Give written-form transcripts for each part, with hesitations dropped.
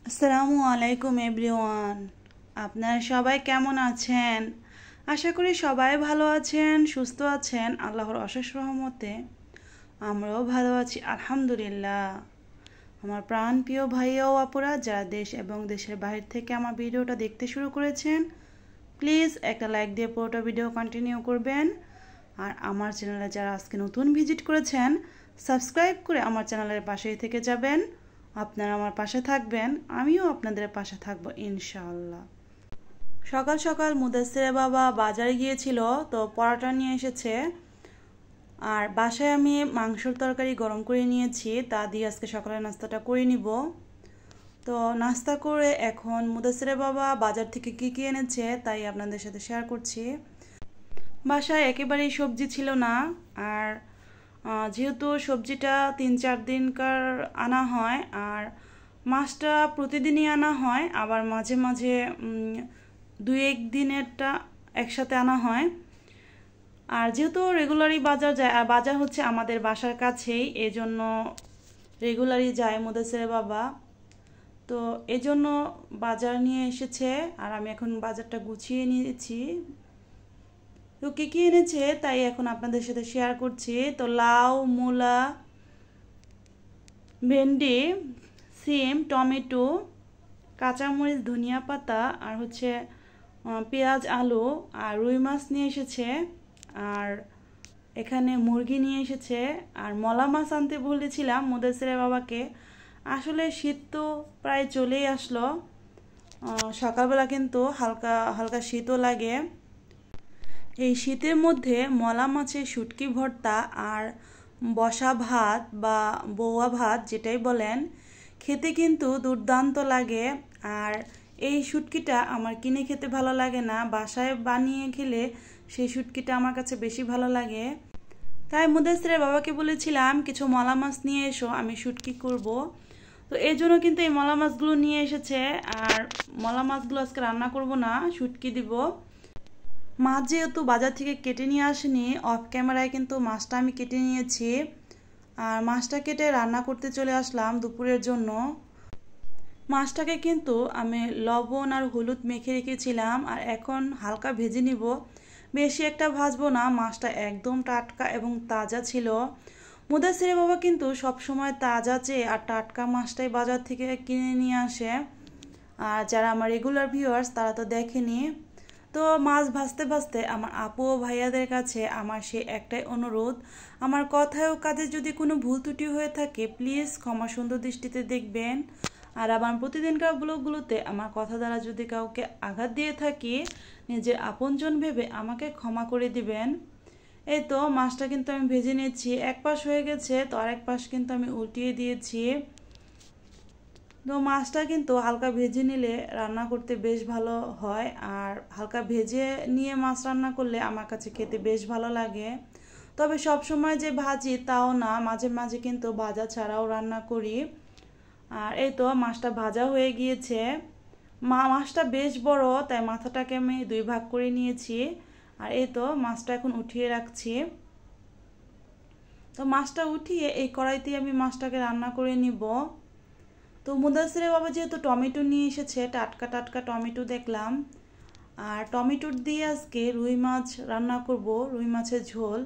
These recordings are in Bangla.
আসসালামু আলাইকুম এভরিওয়ান, আপনারা সবাই কেমন আছেন? আশা করি সবাই ভালো আছেন, সুস্থ আছেন। আল্লাহর অশেষ রহমতে আমরাও ভালো আছি, আলহামদুলিল্লাহ। আমার প্রাণপ্রিয় ভাইয়া ও আপুরা যারা দেশ এবং দেশের বাইরে থেকে আমার ভিডিওটা দেখতে শুরু করেছেন, প্লিজ একটা লাইক দিয়ে পুরোটা ভিডিও কন্টিনিউ করবেন। আর আমার চ্যানেলে যারা আজকে নতুন ভিজিট করেছেন, সাবস্ক্রাইব করে আমার চ্যানেলের পাশেই থেকে যাবেন। আপনারা আমার পাশে থাকবেন, আমিও আপনাদের পাশে থাকব ইনশাআল্লাহ। সকাল সকাল মুদাসসির বাবা বাজারে গিয়েছিল, তো পরোটা নিয়ে এসেছে। আর বাসায় আমি মাংসের তরকারি গরম করে নিয়েছি, তা দিয়ে আজকে সকালের নাস্তাটা করে নিব। তো নাস্তা করে এখন মুদাসসির বাবা বাজার থেকে কী কী এনেছে তাই আপনাদের সাথে শেয়ার করছি। বাসায় একেবারেই সবজি ছিল না, আর যেহেতু সবজিটা 3-4 দিনকার আনা হয়, আর মাছটা প্রতিদিনই আনা হয়, আবার মাঝে মাঝে 2-1 দিনেরটা একসাথে আনা হয়। আর যেহেতু রেগুলারই বাজার যায়, আর বাজার হচ্ছে আমাদের বাসার কাছেই, এজন্য রেগুলারই যায় মুদাসসির বাবা। তো এজন্য বাজার নিয়ে এসেছে, আর আমি এখন বাজারটা গুছিয়ে নিয়েছি। তো কী কী এনেছে তাই এখন আপনাদের সাথে শেয়ার করছি। তো লাউ, মূলা, ভেন্ডি, সিম, টমেটো, কাঁচামরিচ, ধনিয়া পাতা, আর হচ্ছে পেঁয়াজ, আলু, আর রুই মাছ নিয়ে এসেছে। আর এখানে মুরগি নিয়ে এসেছে, আর মলা মাছ আনতে বলেছিলাম মুদাসসির বাবাকে। আসলে শীত তো প্রায় চলেই আসলো, সকালবেলা কিন্তু হালকা হালকা শীতও লাগে। এই শীতের মধ্যে মলা মাছের শুটকি ভর্তা আর বসা ভাত বা বৌয়া ভাত যেটাই বলেন, খেতে কিন্তু দুর্দান্ত লাগে। আর এই শুটকিটা আমার কিনে খেতে ভালো লাগে না, বাসায় বানিয়ে খেলে সেই শুটকিটা আমার কাছে বেশি ভালো লাগে। তাই মুদাসসির বাবাকে বলেছিলাম কিছু মলা মাছ নিয়ে এসো, আমি শুটকি করব। তো এই জন্য কিন্তু এই মলা মাছগুলো নিয়ে এসেছে। আর মলা মাছগুলো আজকে রান্না করব না, শুটকি দিব। মাছ যেহেতু বাজার থেকে কেটে নিয়ে আসেনি, অফ ক্যামেরায় কিন্তু মাছটা আমি কেটে নিয়েছি। আর মাছটা কেটে রান্না করতে চলে আসলাম দুপুরের জন্য। মাছটাকে কিন্তু আমি লবণ আর হলুদ মেখে রেখেছিলাম, আর এখন হালকা ভেজে নিব, বেশি একটা ভাজবো না। মাছটা একদম টাটকা এবং তাজা ছিল। মুদাসসির বাবা কিন্তু সবসময় তাজা চেয়ে আর টাটকা মাছটাই বাজার থেকে কিনে নিয়ে আসে। আর যারা আমার রেগুলার ভিউয়ার্স তারা তো দেখেনি। তো মাছ ভাজতে ভাজতে আমার আপু ও ভাইয়াদের কাছে আমার সে একটাই অনুরোধ, আমার কথায় ও কাজে যদি কোনো ভুল ত্রুটি হয়ে থাকে প্লিজ ক্ষমা সুন্দর দৃষ্টিতে দেখবেন। আর আমার প্রতিদিনকার ব্লগগুলোতে আমার কথা দ্বারা যদি কাউকে আঘাত দিয়ে থাকি, নিজের আপনজন ভেবে আমাকে ক্ষমা করে দিবেন। এই তো মাছটা কিন্তু আমি ভেজে নিয়েছি, এক পাশ হয়ে গেছে, তো আরেক পাশ কিন্তু আমি উল্টিয়ে দিয়েছি। তো মাছটা কিন্তু হালকা ভেজে নিলে রান্না করতে বেশ ভালো হয়, আর হালকা ভেজে নিয়ে মাছ রান্না করলে আমার কাছে খেতে বেশ ভালো লাগে। তবে সব সময় যে ভাজি তাও না, মাঝে মাঝে কিন্তু ভাজা ছাড়াও রান্না করি। আর এই তো মাছটা ভাজা হয়ে গিয়েছে। মাছটা বেশ বড়, তাই মাথাটাকে আমি 2 ভাগ করে নিয়েছি। আর এই তো মাছটা এখন উঠিয়ে রাখছি। তো মাছটা উঠিয়ে এই কড়াইতে আমি মাছটাকে রান্না করে নিব। তো মুদাসসির বাবা যেহেতু টমেটো নিয়ে এসেছে, টাটকা টাটকা টমেটো দেখলাম, আর টমেটোর দিয়ে আজকে রুই মাছ রান্না করব, রুই মাছের ঝোল।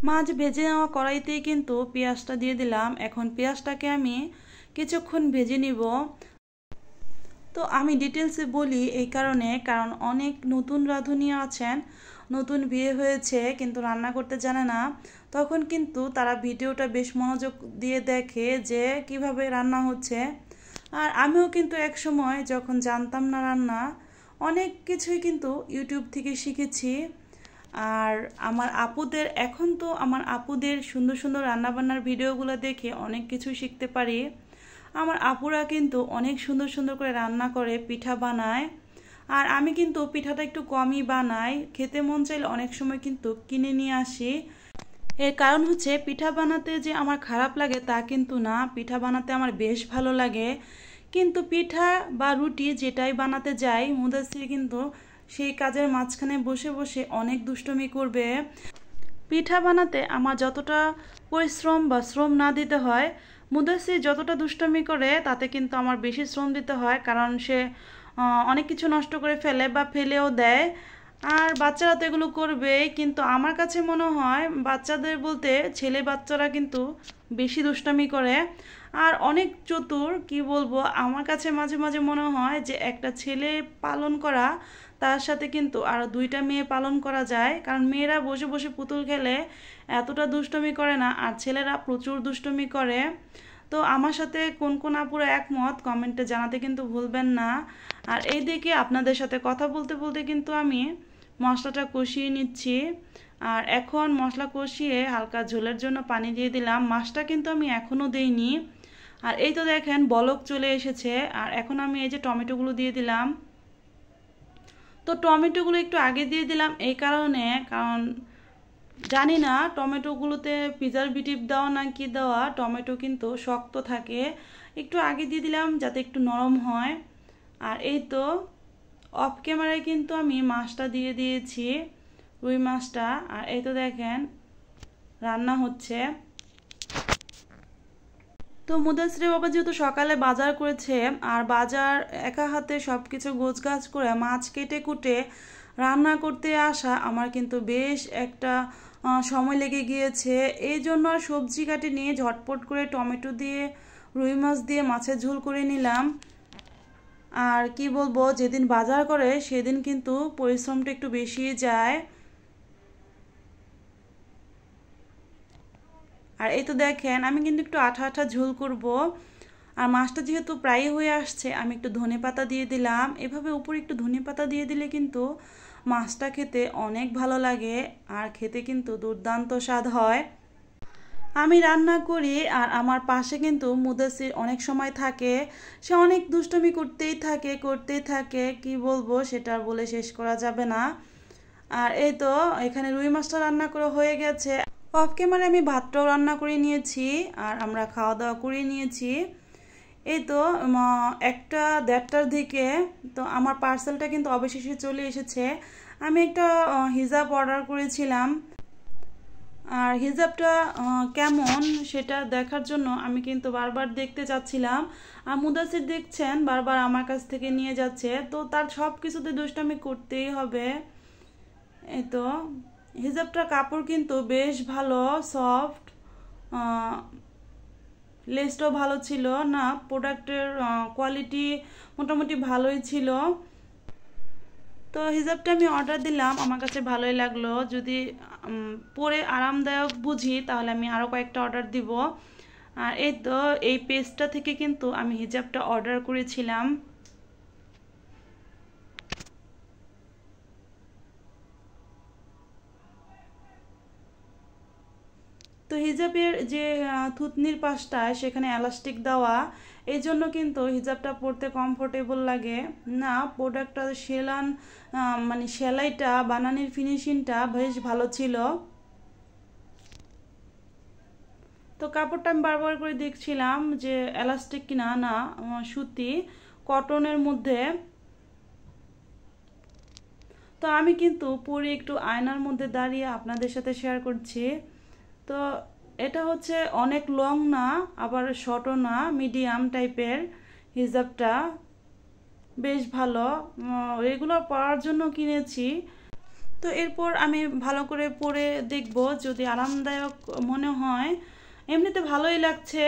মাছ ভেজে নেওয়া কড়াইতেই কিন্তু পেঁয়াজটা দিয়ে দিলাম। এখন পেঁয়াজটাকে আমি কিছুক্ষণ ভেজে নিব। তো আমি ডিটেলসে বলি এই কারণ অনেক নতুন রাঁধুনি আছেন, নতুন বিয়ে হয়েছে কিন্তু রান্না করতে জানে না, তখন কিন্তু তারা ভিডিওটা বেশ মনোযোগ দিয়ে দেখে যে কিভাবে রান্না হচ্ছে। আর আমিও কিন্তু এক সময় যখন জানতাম না রান্না, অনেক কিছুই কিন্তু ইউটিউব থেকে শিখেছি। আর এখন তো আমার আপুদের সুন্দর সুন্দর রান্নাবান্নার ভিডিওগুলো দেখে অনেক কিছু শিখতে পারি। আমার আপুরা কিন্তু অনেক সুন্দর সুন্দর করে রান্না করে, পিঠা বানায়। আর আমি কিন্তু পিঠাটা একটু কমই বানাই, খেতে মন চাইলে অনেক সময় কিন্তু কিনে নিয়ে আসি। এর কারণ হচ্ছে পিঠা বানাতে যে আমার খারাপ লাগে তা কিন্তু না, পিঠা বানাতে আমার বেশ ভালো লাগে। কিন্তু পিঠা বা রুটি যেটাই বানাতে যাই মুদাসির কিন্তু সেই কাজের মাঝখানে বসে বসে অনেক দুষ্টুমি করবে। পিঠা বানাতে আমার যতটা পরিশ্রম বা শ্রম না দিতে হয়, মুদাসির যতটা দুষ্টুমি করে তাতে কিন্তু আমার বেশি শ্রম দিতে হয়, কারণ সে অনেক কিছু নষ্ট করে ফেলে বা ফেলেও দেয়। আর বাচ্চারা তো এগুলো করবেই, কিন্তু আমার কাছে মনে হয় বাচ্চাদের বলতে ছেলে বাচ্চারা কিন্তু বেশি দুষ্টামি করে আর অনেক চতুর। কি বলবো, আমার কাছে মাঝে মাঝে মনে হয় যে একটা ছেলে পালন করা তার সাথে কিন্তু আরও 2টা মেয়ে পালন করা যায়, কারণ মেয়েরা বসে বসে পুতুল খেলে এতটা দুষ্টমি করে না, আর ছেলেরা প্রচুর দুষ্টমি করে। তো আমার সাথে কোন কোন আপুরা একমত কমেন্টে জানাতে কিন্তু ভুলবেন না। আর এই দিকে আপনাদের সাথে কথা বলতে বলতে কিন্তু আমি মশলাটা কষিয়ে নিচ্ছি। আর এখন মশলা কষিয়ে হালকা ঝোলের জন্য পানি দিয়ে দিলাম। মাছটা কিন্তু আমি এখনও দেইনি। আর এই তো দেখেন বলক চলে এসেছে। আর এখন আমি এই যে টমেটোগুলো দিয়ে দিলাম। তো টমেটোগুলো একটু আগে দিয়ে দিলাম এই কারণে, কারণ জানি না টমেটোগুলোতে প্রিজারভেটিভ দেওয়া না কি দেওয়া, টমেটো কিন্তু শক্ত থাকে। একটু আগে দিয়ে দিলাম যাতে একটু নরম হয়। আর এই তো অফ ক্যামেরায় কিন্তু আমি মাছটা দিয়ে দিয়েছি, রুই মাছটা। আর এই তো দেখেন রান্না হচ্ছে। তো মুদাসির বাবা যেহেতু সকালে বাজার করেছে, আর বাজার একা হাতে সব কিছু গোছগাছ করে মাছ কেটে কুটে রান্না করতে আসা আমার কিন্তু বেশ একটা সময় লেগে গিয়েছে। এই জন্য আর সবজি কাটে নিয়ে ঝটপট করে টমেটো দিয়ে রুই মাছ দিয়ে মাছের ঝোল করে নিলাম। আর কি বলবো, যেদিন বাজার করে সেদিন কিন্তু পরিশ্রমটা একটু বেশি যায়। আর এই তো দেখেন আমি কিন্তু একটু আঠা আঠা ঝোল করব। আর মাছটা যেহেতু প্রায় হয়ে আসছে, আমি একটু ধনেপাতা দিয়ে দিলাম। এভাবে উপরে একটু ধনেপাতা দিয়ে দিলে কিন্তু মাছটা খেতে অনেক ভালো লাগে, আর খেতে কিন্তু দুর্দান্ত স্বাদ হয়। আমি রান্না করি আর আমার পাশে কিন্তু মুদাসির অনেক সময় থাকে। সে অনেক দুষ্টুমি করতেই থাকে, কি বলবো সেটা বলে শেষ করা যাবে না। আর এই তো এখানে রুই মাছটা রান্না করা হয়ে গেছে। অফ ক্যামেরায় আমি ভাতটাও রান্না করে নিয়েছি আর আমরা খাওয়া দাওয়া করে নিয়েছি। এই তো 1টা-1:30টার দিকে তো আমার পার্সেলটা কিন্তু অবশেষে চলে এসেছে। আমি একটা হিজাব অর্ডার করেছিলাম, আর হিজাবটা কেমন সেটা দেখার জন্য আমি কিন্তু বারবার দেখতে চাচ্ছিলাম। আর মুদাসির দেখছেন বারবার আমার কাছ থেকে নিয়ে যাচ্ছে, তো তার সব কিছুতে দুষ্টামি করতেই হবে। এই তো হিজাবটার কাপড় কিন্তু বেশ ভালো, সফট, লেসটাও ভালো ছিল। না, প্রোডাক্টের কোয়ালিটি মোটামুটি ভালোই ছিল। তো হিজাবটা আমি অর্ডার দিলাম, আমার কাছে ভালোই লাগলো। যদি পরে আরামদায়ক বুঝি তাহলে আমি আরও কয়েকটা অর্ডার দিব। আর এই তো এই পেজটা থেকে কিন্তু আমি হিজাবটা অর্ডার করেছিলাম। তো হিজাবের যে থুতনির পাশটায় সেখানে এলাস্টিক দেওয়া, এই জন্য কিন্তু হিজাবটা পরতে কমফোর্টেবল লাগে। না, প্রোডাক্টটা মানে সেলাইটা বানানির ফিনিশিংটা বেশ ভালো ছিল। তো কাপড়টা আমি বারবার করে দেখছিলাম যে এলাস্টিক কিনা, না সুতি কটনের মধ্যে। তো আমি কিন্তু পরে একটু আয়নার মধ্যে দাঁড়িয়ে আপনাদের সাথে শেয়ার করছি। তো এটা হচ্ছে অনেক লং না আবার শর্টও না, মিডিয়াম টাইপের হিজাবটা, বেশ ভালো। রেগুলার পরার জন্য কিনেছি। তো এরপর আমি ভালো করে পরে দেখব, যদি আরামদায়ক মনে হয়। এমনিতে ভালোই লাগছে,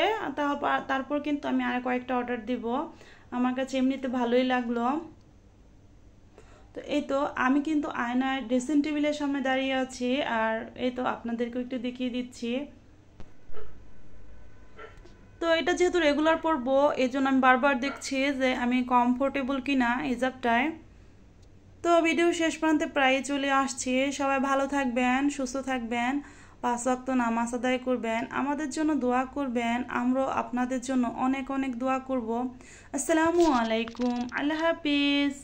তারপর কিন্তু আমি আর কয়েকটা অর্ডার দিব। আমার কাছে এমনিতে ভালোই লাগলো। তো এই তো আমি কিন্তু আয়নায় ড্রেসিং টেবিলের সামনে দাঁড়িয়ে আছি, আর এই তো আপনাদেরকে একটু দেখিয়ে দিচ্ছি। তো এটা যেহেতু রেগুলার পরবো, এই জন্য আমি বারবার দেখছি যে আমি কমফোর্টেবল কিনা হিজাবটায়। তো ভিডিও শেষ প্রান্তে প্রায় চলে আসছি। সবাই ভালো থাকবেন, সুস্থ থাকবেন, 5 ওয়াক্ত নামাজ আদায় করবেন, আমাদের জন্য দোয়া করবেন, আমরাও আপনাদের জন্য অনেক অনেক দোয়া করব। আসসালামু আলাইকুম, আল্লাহ হাফিজ।